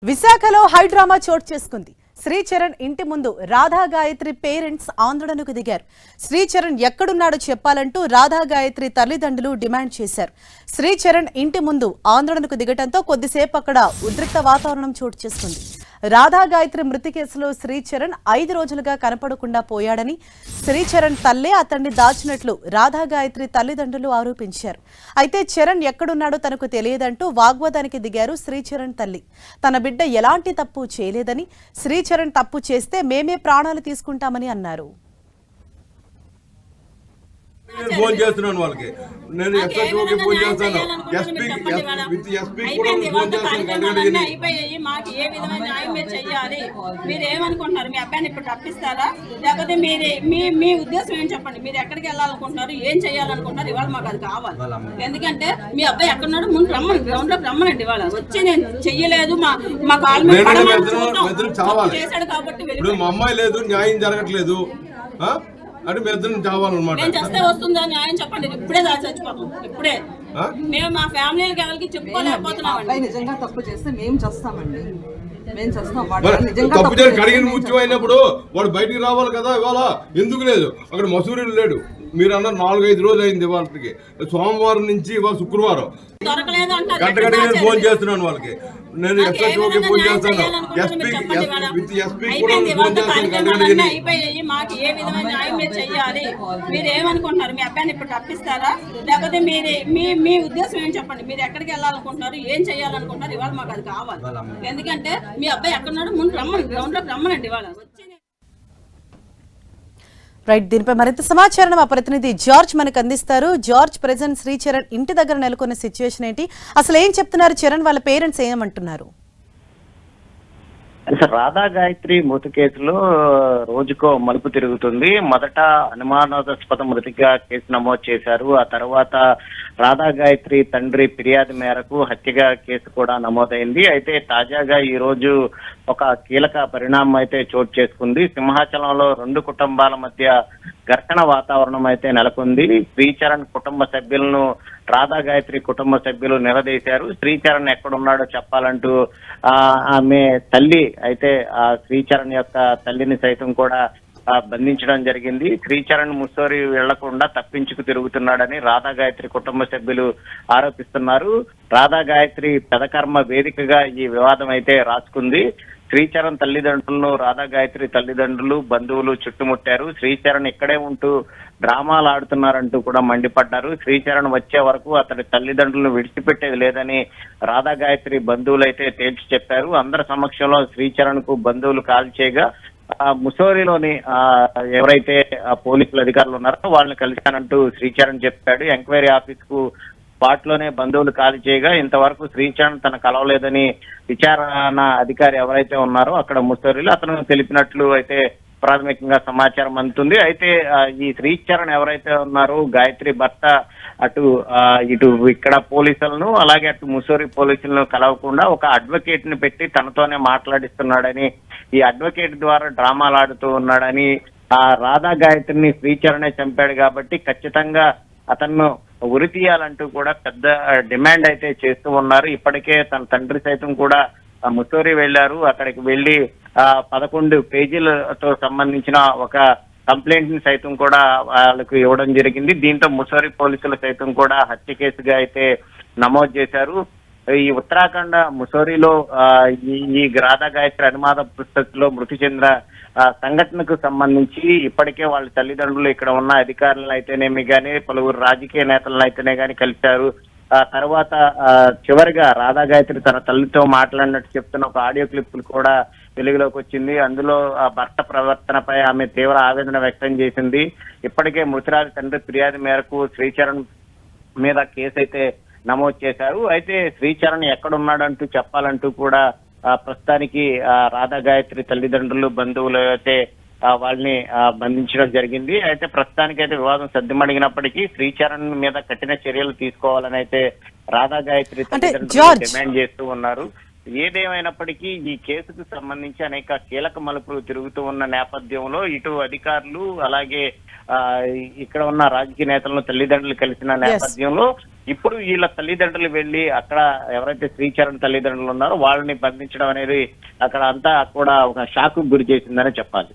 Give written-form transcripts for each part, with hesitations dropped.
విశాఖలో హైడ్రామా చోటు చేసుకుంది. శ్రీచరణ్ ఇంటి ముందు రాధా గాయత్రి పేరెంట్స్ ఆందోళనకు దిగారు. శ్రీచరణ్ ఎక్కడున్నాడో చెప్పాలంటూ రాధా గాయత్రి తల్లిదండ్రులు డిమాండ్ చేశారు. శ్రీచరణ్ ఇంటి ముందు ఆందోళనకు దిగటంతో కొద్దిసేపు అక్కడ ఉద్రిక్త వాతావరణం చోటు చేసుకుంది. రాధా గాయత్రి మృతి కేసులో శ్రీచరణ్ 5 రోజులుగా కనపడకుండా పోయాడని, శ్రీచరణ్ తల్లే అతన్ని దాచినట్లు రాధా గాయత్రి తల్లిదండ్రులు ఆరోపించారు. అయితే చరణ్ ఎక్కడున్నాడో తనకు తెలియదంటూ వాగ్వాదానికి దిగారు శ్రీచరణ్ తల్లి. తన బిడ్డ ఎలాంటి తప్పు చేయలేదని, శ్రీచరణ్ తప్పు చేస్తే మేమే ప్రాణాలు తీసుకుంటామని అన్నారు. ఫోన్ చేస్తున్నాను వాళ్ళకి, నేను ఎస్ఎస్ఓకి ఫోన్ చేస్తాను, ఎస్పీ కూడా ఫోన్ చేస్తాను. అయిపోయాయి, మాకు ఏ విధమైన న్యాయం మీరు చెయ్యాలి? మీరు ఏమనుకుంటున్నారు? మీ అబ్బాయిని ఇప్పుడు తప్పిస్తారా, లేకపోతే మీ ఉద్దేశం ఏం చెప్పండి? మీరు ఎక్కడికి వెళ్ళాలనుకుంటున్నారు, ఏం చేయాలనుకుంటున్నారు? ఇవాళ మాకు అది కావాలి. ఎందుకంటే మీ అబ్బాయి ఎక్కడున్నాడు ముందు రమ్మని, గ్రౌండ్ లోకి రమ్మనండి. ఇవాళ వచ్చి నేను చెయ్యలేదు, మా కాల్ చేశాడు కాబట్టి మా అమ్మాయి లేదు, న్యాయం జరగట్లేదు అంటే మీ ఇద్దరు చావాలన్నమాట. నేను చేస్తే వస్తుందా న్యాయం చెప్పండి? ఇప్పుడే చచ్చిపోతాం, ఇప్పుడే. మేము మా ఫ్యామిలీకి ఎవరికి చెప్పుకోలేకపోతున్నాం. నిజంగా తప్పు చేస్తే మేము చేస్తామండి, మేము చేస్తాం. తప్పు చేసి కడిగిన ముత్యం అయినప్పుడు వాడు బయటికి రావాలి కదా. ఇవాళ ఎందుకు లేదు? అక్కడ మసూరీలు లేడు. మీరు అన్న 4-5 రోజులు అయింది. ఇవాళకి సోమవారం నుంచి ఇవాళ శుక్రవారం గంట ఫోన్ చేస్తున్నాను వాళ్ళకి, నేను ఎస్ఎస్ఓకి ఫోన్ చేస్తాను, ఎస్పీ కూడా ఫోన్ చేస్తాను. అయిపోయాయి, మాకు ఏ విధమైన న్యాయం మీరు చెయ్యాలి? మీరు ఏమనుకుంటున్నారు? మీ అబ్బాయిని ఇప్పుడు తప్పిస్తారా, లేకపోతే మీ ఉద్దేశం ఏం చెప్పండి? మీరు ఎక్కడికి వెళ్ళాలనుకుంటున్నారు, ఏం చేయాలనుకుంటున్నారు? ఇవాళ మాకు అది కావాలి. ఎందుకంటే మీ అబ్బాయి ఎక్కడున్నాడు ముందు రమ్మని, గ్రౌండ్ లోకి రమ్మనండి. ఇవాళ వచ్చి రైట్, దీనిపై మరింత సమాచారం మా ప్రతినిధి జార్జ్ మనకు అందిస్తారు. జార్జ్, ప్రెజెంట్ శ్రీచరణ్ ఇంటి దగ్గర నెలకొన్న సిచ్యువేషన్ ఏంటి? అసలు ఏం చెప్తున్నారు చరణ్ వాళ్ళ పేరెంట్స్ ఏమంటున్నారు? రాధా గాయత్రి మృతి కేసులో రోజుకో మలుపు తిరుగుతుంది. మొదట అనుమానాస్పద మృతిగా కేసు నమోదు చేశారు. ఆ తర్వాత రాధా గాయత్రి తండ్రి ఫిర్యాదు మేరకు హత్యగా కేసు కూడా నమోదైంది. అయితే తాజాగా ఈ రోజు ఒక కీలక పరిణామం అయితే చోటు చేసుకుంది. సింహాచలంలో 2 కుటుంబాల మధ్య ఘర్షణ వాతావరణం అయితే నెలకొంది. శ్రీచరణ్ కుటుంబ సభ్యులను రాధా గాయత్రి కుటుంబ సభ్యులు నిలదీశారు. శ్రీచరణ్ ఎక్కడున్నాడో చెప్పాలంటూ ఆమె తల్లి అయితే ఆ శ్రీచరణ్ యొక్క తల్లిని సైతం కూడా బంధించడం జరిగింది. శ్రీచరణ్ ముస్సోరి వెళ్లకుండా తప్పించుకు తిరుగుతున్నాడని రాధా గాయత్రి కుటుంబ సభ్యులు ఆరోపిస్తున్నారు. రాధా గాయత్రి పెదకర్మ వేదికగా ఈ వివాదం అయితే రాసుకుంది. శ్రీచరణ్ తల్లిదండ్రులను రాధా గాయత్రి తల్లిదండ్రులు, బంధువులు చుట్టుముట్టారు. శ్రీచరణ్ ఇక్కడే ఉంటూ డ్రామాలు ఆడుతున్నారంటూ కూడా మండిపడ్డారు. శ్రీచరణ్ వచ్చే వరకు అతడి తల్లిదండ్రులను విడిచిపెట్టేది లేదని రాధా గాయత్రి బంధువులు అయితే తేల్చి చెప్పారు. అందరి సమక్షంలో శ్రీచరణ్ కు బంధువులు కాల్ చేయగా ముసోరిలోని ఎవరైతే పోలీసులు అధికారులు ఉన్నారో వాళ్ళని కలిశానంటూ శ్రీచరణ్ చెప్పాడు. ఎంక్వైరీ ఆఫీస్ కు స్పాట్లోనే బంధువులు ఖాళీ చేయగా ఇంతవరకు శ్రీచరణ్ తన కలవలేదని విచారణ అధికారి ఎవరైతే ఉన్నారో అక్కడ ముసోరిలో అతను తెలిపినట్లు అయితే ప్రాథమికంగా సమాచారం అందుతుంది. అయితే ఈ శ్రీచరణ్ ఎవరైతే ఉన్నారో గాయత్రి భర్త ఇటు ఇక్కడ పోలీసులను అలాగే అటు ముసోరి పోలీసులను కలవకుండా ఒక అడ్వకేట్ ని పెట్టి తనతోనే మాట్లాడిస్తున్నాడని, ఈ అడ్వకేట్ ద్వారా డ్రామాలు ఆడుతూ ఉన్నాడని, ఆ రాధా గాయత్రిని శ్రీచరణే చంపాడు కాబట్టి ఖచ్చితంగా అతను ఉరి తీయాలంటూ కూడా పెద్ద డిమాండ్ అయితే చేస్తూ ఉన్నారు. ఇప్పటికే తన తండ్రి సైతం కూడా ముసోరి వెళ్లారు. అక్కడికి వెళ్లి 11 పేజీలతో సంబంధించిన ఒక కంప్లైంట్ ని సైతం కూడా వాళ్ళకు ఇవ్వడం జరిగింది. దీంతో ముసోరి పోలీసులు సైతం కూడా హత్య కేసుగా అయితే నమోదు చేశారు. ఈ ఉత్తరాఖండ్ ముసోరిలో ఈ రాధా గాయత్రి అనుమాద పుస్తకంలో మృతి చెందిన సంఘటనకు సంబంధించి ఇప్పటికే వాళ్ళ తల్లిదండ్రులు ఇక్కడ ఉన్న అధికారులను అయితేనేమి కానీ పలువురు రాజకీయ నేతలను అయితేనే కానీ కలిశారు. తర్వాత చివరిగా రాధా గాయత్రి తన తల్లితో మాట్లాడినట్టు చెప్తున్న ఒక ఆడియో క్లిప్ కూడా వెలుగులోకి వచ్చింది. అందులో ఆ భర్త ప్రవర్తనపై ఆమె తీవ్ర ఆవేదన వ్యక్తం చేసింది. ఇప్పటికే మృతురాలి తండ్రి ఫిర్యాదు మేరకు శ్రీచరణ్ మీద కేసు అయితే నమోదు చేశారు. అయితే శ్రీచరణ్ ఎక్కడున్నాడంటూ చెప్పాలంటూ కూడా ప్రస్తుతానికి రాధా గాయత్రి తల్లిదండ్రులు, బంధువులు అయితే వాళ్ళని బంధించడం జరిగింది. అయితే ప్రస్తుతానికి అయితే వివాదం సద్దుమణిగినప్పటికీ శ్రీచరణ్ మీద కఠిన చర్యలు తీసుకోవాలని అయితే రాధా గాయత్రి తల్లిదండ్రులు డిమాండ్ చేస్తూ ఉన్నారు. ఏదేమైనప్పటికీ ఈ కేసుకు సంబంధించి అనేక కీలక మలుపులు తిరుగుతూ ఉన్న నేపథ్యంలో ఇటు అధికారులు అలాగే ఇక్కడ ఉన్న రాజకీయ నేతలను తల్లిదండ్రులు కలిసిన నేపథ్యంలో ఇప్పుడు వీళ్ళ తల్లిదండ్రులు వెళ్ళి అక్కడ ఎవరైతే శ్రీచరణ్ తల్లిదండ్రులు ఉన్నారో వాళ్ళని బంధించడం అనేది అక్కడ అంతా కూడా ఒక షాక్ గురి చేసిందని చెప్పాలి.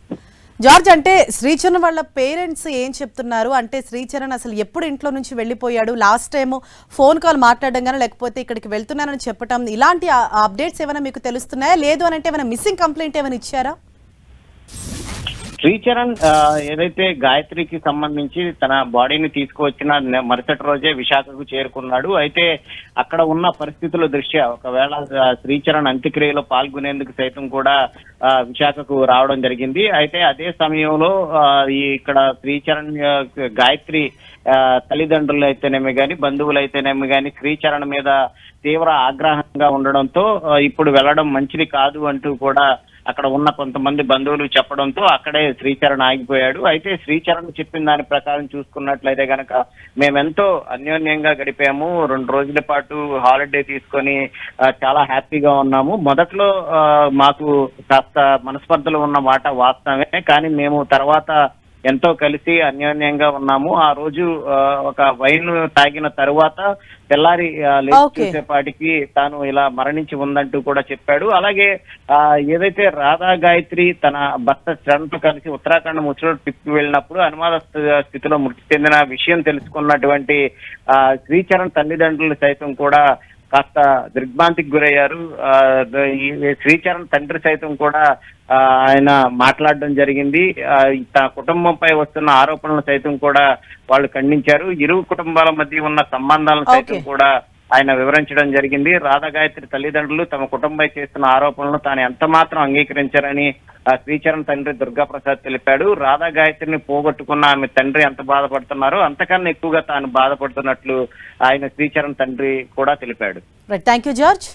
జార్జ్, అంటే శ్రీచరణ్ వాళ్ళ పేరెంట్స్ ఏం చెప్తున్నారు? అంటే శ్రీచరణ్ అసలు ఎప్పుడు ఇంట్లో నుంచి వెళ్ళిపోయాడు? లాస్ట్ టైం ఫోన్ కాల్ మాట్లాడడం కానీ లేకపోతే ఇక్కడికి వెళ్తున్నానని చెప్పటం, ఇలాంటి అప్డేట్స్ ఏమైనా మీకు తెలుస్తున్నాయా? లేదు అని అంటే ఏమైనా మిస్సింగ్ కంప్లైంట్ ఏమైనా ఇచ్చారా? శ్రీచరణ్ ఏదైతే గాయత్రికి సంబంధించి తన బాడీని తీసుకువచ్చిన మరుసటి రోజే విశాఖకు చేరుకున్నాడు. అయితే అక్కడ ఉన్న పరిస్థితుల దృష్ట్యా ఒకవేళ శ్రీచరణ్ అంత్యక్రియలో పాల్గొనేందుకు సైతం కూడా విశాఖకు రావడం జరిగింది. అయితే అదే సమయంలో ఇక్కడ శ్రీచరణ్ గాయత్రి తల్లిదండ్రులు అయితేనేమి కానీ బంధువులు అయితేనేమి కానీ శ్రీచరణ్ మీద తీవ్ర ఆగ్రహంగా ఉండడంతో ఇప్పుడు వెళ్ళడం మంచిది కాదు అంటూ కూడా అక్కడ ఉన్న కొంతమంది బంధువులు చెప్పడంతో అక్కడే శ్రీచరణ్ ఆగిపోయాడు. అయితే శ్రీచరణ్ చెప్పిన దాని ప్రకారం చూసుకున్నట్లయితే కనుక మేమెంతో అన్యోన్యంగా గడిపాము, 2 రోజుల పాటు హాలిడే తీసుకొని చాలా హ్యాపీగా ఉన్నాము. మొదట్లో మాకు కాస్త మనస్పర్ధలు ఉన్న మాట వాస్తవమే, కానీ మేము తర్వాత ఎంతో కలిసి అన్యోన్యంగా ఉన్నాము. ఆ రోజు ఒక వైన్ తాగిన తరువాత తెల్లారి లేచి చూసేపాటికి తాను ఇలా మరణించి ఉందంటూ కూడా చెప్పాడు. అలాగే ఏదైతే రాధా గాయత్రి తన భర్త చరణ్తో కలిసి ఉత్తరాఖండ్ ముచ్చట ట్రిప్ వెళ్ళినప్పుడు అనుమాన స్థితిలో మృతి చెందిన విషయం తెలుసుకున్నటువంటి శ్రీచరణ్ తల్లిదండ్రులు సైతం కూడా కాస్త దిగ్భ్రాంతికి గురయ్యారు. శ్రీచరణ్ తండ్రి సైతం కూడా ఆయన మాట్లాడడం జరిగింది. తన కుటుంబంపై వస్తున్న ఆరోపణలు సైతం కూడా వాళ్ళు ఖండించారు. ఇరు కుటుంబాల మధ్య ఉన్న సంబంధాలను సైతం కూడా ఆయన వివరించడం జరిగింది. రాధా గాయత్రి తల్లిదండ్రులు తమ కుటుంబం చేస్తున్న ఆరోపణలను తాను ఎంత మాత్రం అంగీకరించారని శ్రీచరణ్ తండ్రి దుర్గాప్రసాద్ తెలిపాడు. రాధా గాయత్రిని పోగొట్టుకున్న ఆమె తండ్రి ఎంత బాధపడుతున్నారో అంతకన్నా ఎక్కువగా తాను బాధపడుతున్నట్లు ఆయన శ్రీచరణ్ తండ్రి కూడా తెలిపాడు. Thank you George.